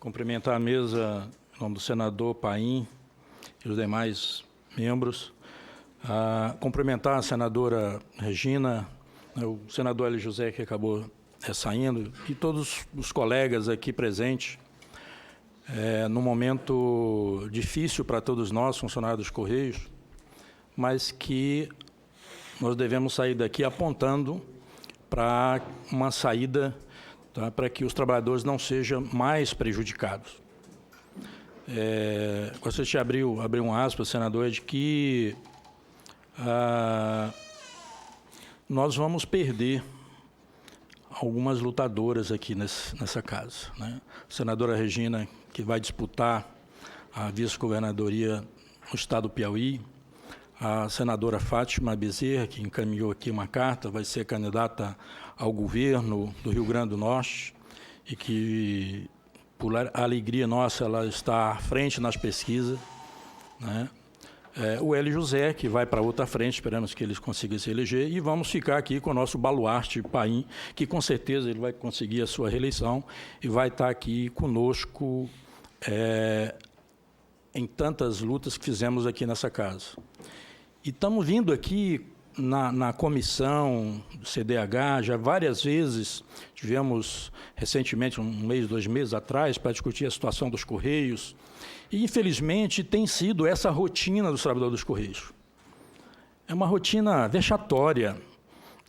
Cumprimentar a mesa em nome do senador Paim e os demais membros. Cumprimentar a senadora Regina, o senador Hélio José, que acabou saindo, e todos os colegas aqui presentes, num momento difícil para todos nós, funcionários dos Correios, mas que nós devemos sair daqui apontando para uma saída, tá, para que os trabalhadores não sejam mais prejudicados. Gostaria de abrir um aspas, senador, de que nós vamos perder algumas lutadoras aqui nessa casa, né? A senadora Regina, que vai disputar a vice-governadoria no estado do Piauí, a senadora Fátima Bezerra, que encaminhou aqui uma carta, vai ser candidata ao governo do Rio Grande do Norte e que, por alegria nossa, ela está à frente nas pesquisas, né? O Hélio José, que vai para outra frente, esperamos que eles consigam se eleger, e vamos ficar aqui com o nosso baluarte Paim, que com certeza ele vai conseguir a sua reeleição e vai estar aqui conosco em tantas lutas que fizemos aqui nessa casa. E estamos vindo aqui na comissão do CDH, já várias vezes, tivemos recentemente, 1 mês, 2 meses atrás, para discutir a situação dos Correios, e, infelizmente, tem sido essa rotina dos trabalhadores dos Correios. É uma rotina vexatória,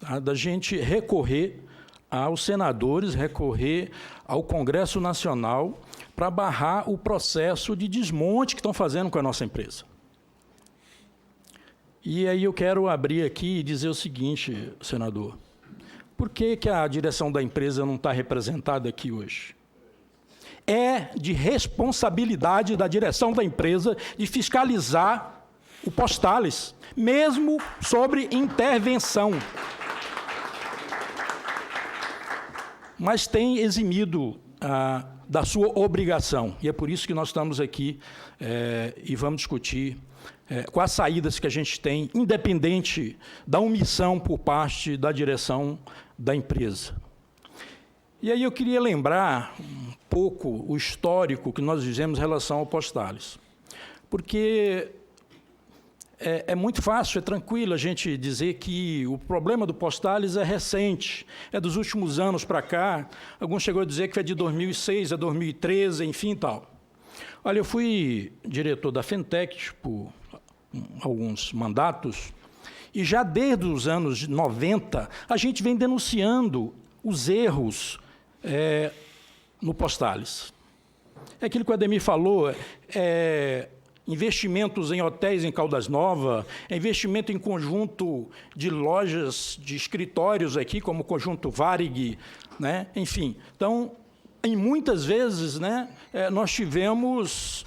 tá, da gente recorrer aos senadores, recorrer ao Congresso Nacional para barrar o processo de desmonte que estão fazendo com a nossa empresa. E aí eu quero abrir aqui e dizer o seguinte, senador, por que a direção da empresa não está representada aqui hoje? É de responsabilidade da direção da empresa de fiscalizar o Postales, mesmo sobre intervenção. Mas tem eximido da sua obrigação, e é por isso que nós estamos aqui e vamos discutir quais saídas que a gente tem, independente da omissão por parte da direção da empresa. E aí eu queria lembrar um pouco o histórico que nós vivemos em relação ao Postales, porque é muito fácil, é tranquilo a gente dizer que o problema do Postales é recente, é dos últimos anos para cá. Alguns chegou a dizer que é de 2006 a 2013, enfim, tal. Olha, eu fui diretor da Fentech por alguns mandatos, e já desde os anos 90, a gente vem denunciando os erros no Postales. É aquilo que o Ademir falou, investimentos em hotéis em Caldas Novas, investimento em conjunto de lojas, de escritórios aqui, como o Conjunto Varig, né? Enfim. Então, em muitas vezes, né, nós tivemos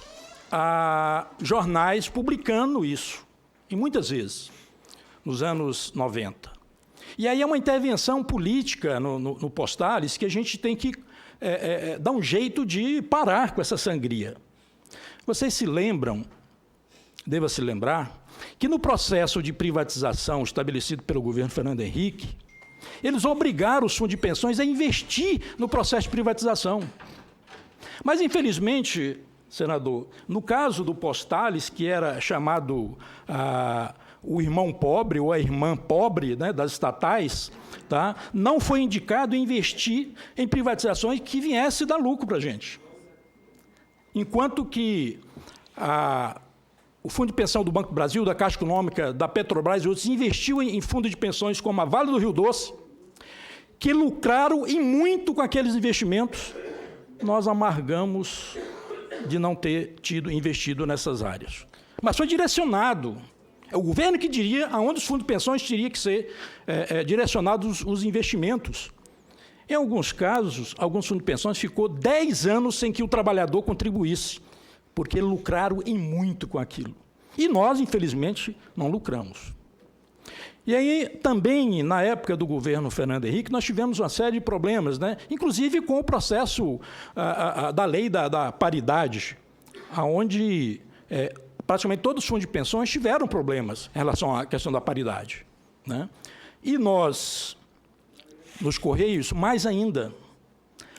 jornais publicando isso, e muitas vezes, nos anos 90. E aí é uma intervenção política no Postales que a gente tem que dar um jeito de parar com essa sangria. Vocês se lembram, deva se lembrar, que no processo de privatização estabelecido pelo governo Fernando Henrique, eles obrigaram os fundos de pensões a investir no processo de privatização. Mas, infelizmente, senador, no caso do Postales, que era chamado o irmão pobre ou a irmã pobre, né, das estatais, tá, não foi indicado investir em privatizações que viesse dar lucro para a gente. Enquanto que o Fundo de Pensão do Banco do Brasil, da Caixa Econômica, da Petrobras e outros investiu em fundos de pensões como a Vale do Rio Doce, que lucraram e muito com aqueles investimentos, nós amargamos de não ter investido nessas áreas. Mas foi direcionado. É o governo que diria aonde os fundos de pensões teriam que ser direcionados os investimentos. Em alguns casos, alguns fundos de pensões ficou 10 anos sem que o trabalhador contribuísse, porque lucraram em muito com aquilo. E nós, infelizmente, não lucramos. E aí, também, na época do governo Fernando Henrique, nós tivemos uma série de problemas, né? Inclusive com o processo da lei da paridade, onde praticamente todos os fundos de pensões tiveram problemas em relação à questão da paridade, né? E nós, nos Correios, mais ainda,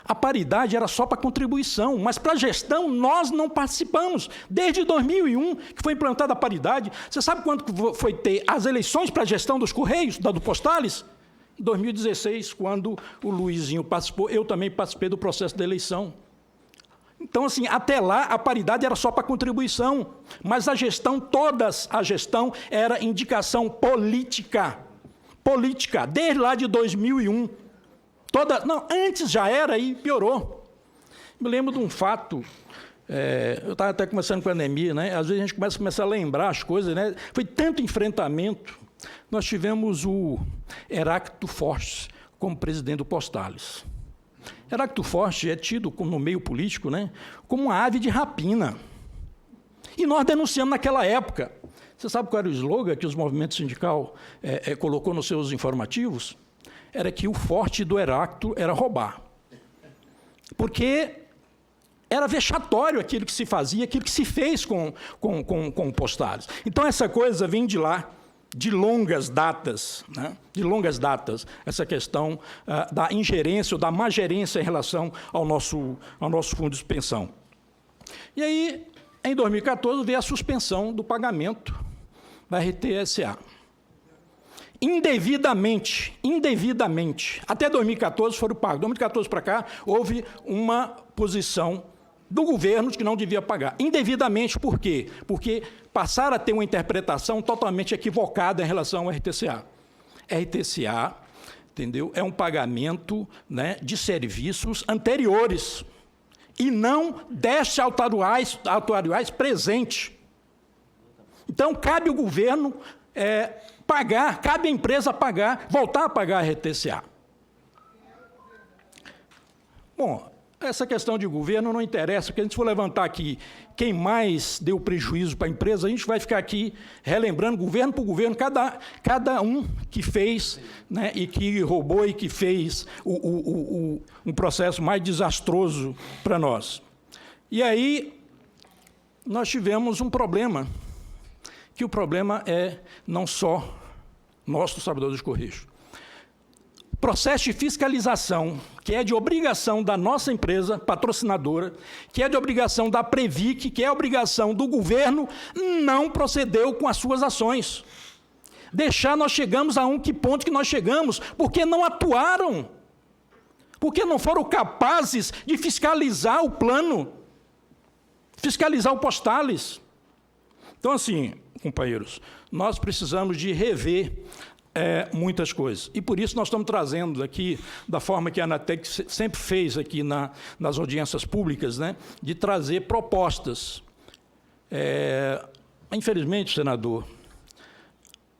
a paridade era só para contribuição, mas para a gestão nós não participamos. Desde 2001, que foi implantada a paridade. Você sabe quando foi ter as eleições para a gestão dos Correios, do Postales? Em 2016, quando o Luizinho participou, eu também participei do processo de eleição. Então, assim, até lá a paridade era só para contribuição, mas a gestão, a gestão era indicação política. Política, desde lá de 2001. Não, antes já era e piorou. Me lembro de um fato, eu estava até conversando com a Ademir, né? Às vezes a gente começa a lembrar as coisas, né? Foi tanto enfrentamento. Nós tivemos o Heráclito Fortes como presidente do Postales. Heráclito Fortes é tido no meio político, né, como uma ave de rapina. E nós denunciamos naquela época. Você sabe qual era o slogan que os movimentos sindical colocou nos seus informativos? Era que o forte do Heráclito era roubar. Porque era vexatório aquilo que se fazia, aquilo que se fez com Postales. Então, essa coisa vem de lá, de longas datas, né? De longas datas, essa questão da ingerência ou da má gerência em relação ao nosso fundo de pensão. E aí, em 2014, veio a suspensão do pagamento da RTSA. Indevidamente, até 2014 foram pagos. De 2014 para cá, houve uma posição do governo de que não devia pagar. Indevidamente, por quê? Porque passaram a ter uma interpretação totalmente equivocada em relação ao RTCA. RTCA, entendeu? É um pagamento, né, de serviços anteriores e não destes atuariais presentes. Então, cabe ao governo pagar, cabe à empresa pagar, voltar a pagar a RTCA. Bom, essa questão de governo não interessa, porque a gente for levantar aqui quem mais deu prejuízo para a empresa, a gente vai ficar aqui relembrando, governo por governo, cada um que fez, né, e que roubou e que fez um processo mais desastroso para nós. E aí nós tivemos um problema, que o problema é não só nós, dos trabalhadores dos Correios. Processo de fiscalização, que é de obrigação da nossa empresa patrocinadora, que é de obrigação da Previc, que é obrigação do governo, não procedeu com as suas ações. Nós chegamos a que ponto que nós chegamos, porque não atuaram, porque não foram capazes de fiscalizar o plano, fiscalizar o Postales. Então, assim, companheiros, nós precisamos de rever muitas coisas. E por isso nós estamos trazendo aqui, da forma que a Anatec sempre fez aqui nas audiências públicas, né, de trazer propostas. Infelizmente, senador,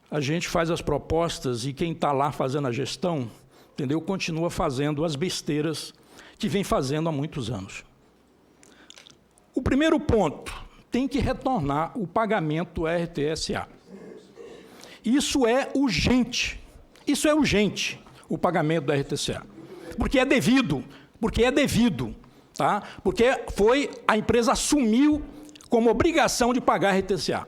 a gente faz as propostas e quem está lá fazendo a gestão, entendeu, continua fazendo as besteiras que vem fazendo há muitos anos. O primeiro ponto, tem que retornar o pagamento RTSA. Isso é urgente, o pagamento da RTCA, porque é devido, tá? Porque a empresa assumiu como obrigação de pagar a RTCA.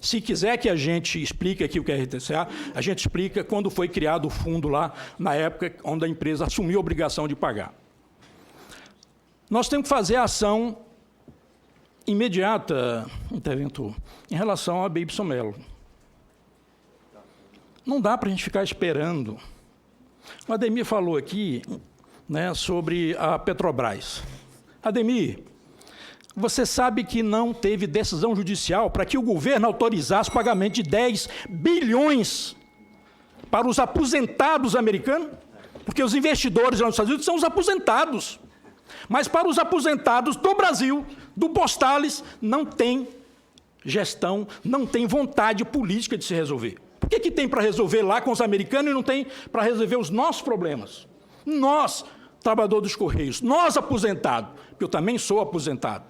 Se quiser que a gente explique aqui o que é RTCA, a gente explica quando foi criado o fundo lá, na época onde a empresa assumiu a obrigação de pagar. Nós temos que fazer a ação imediata, interventor, em relação a Baby Somelo. Não dá para a gente ficar esperando. O Ademir falou aqui, né, sobre a Petrobras. Ademir, você sabe que não teve decisão judicial para que o governo autorizasse o pagamento de 10 bilhões para os aposentados americanos? Porque os investidores lá nos Estados Unidos são os aposentados. Mas para os aposentados do Brasil, do Postales, não tem gestão, não tem vontade política de se resolver. Por que tem para resolver lá com os americanos e não tem para resolver os nossos problemas? Nós, trabalhadores dos Correios, nós aposentados, porque eu também sou aposentado.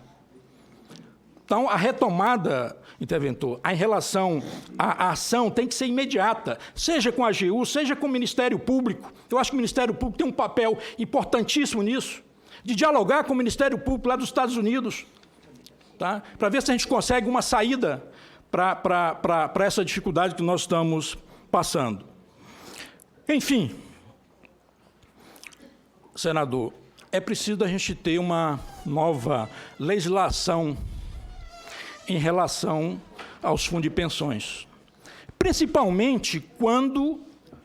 Então, a retomada, interventor, em relação à ação tem que ser imediata, seja com a AGU, seja com o Ministério Público. Eu acho que o Ministério Público tem um papel importantíssimo nisso, de dialogar com o Ministério Público lá dos Estados Unidos, tá? Para ver se a gente consegue uma saída para essa dificuldade que nós estamos passando. Enfim, senador, é preciso a gente ter uma nova legislação em relação aos fundos de pensões. Principalmente quando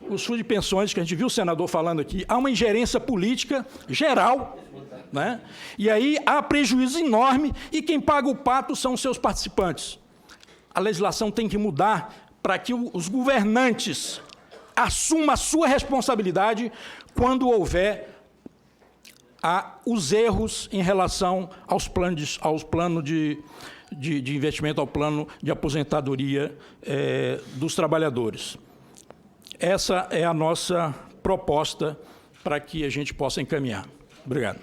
os fundos de pensões, que a gente viu o senador falando aqui, há uma ingerência política geral, né? E aí há prejuízo enorme e quem paga o pato são os seus participantes. A legislação tem que mudar para que os governantes assumam a sua responsabilidade quando houver os erros em relação aos planos de investimento, ao plano de aposentadoria dos trabalhadores. Essa é a nossa proposta para que a gente possa encaminhar. Obrigado.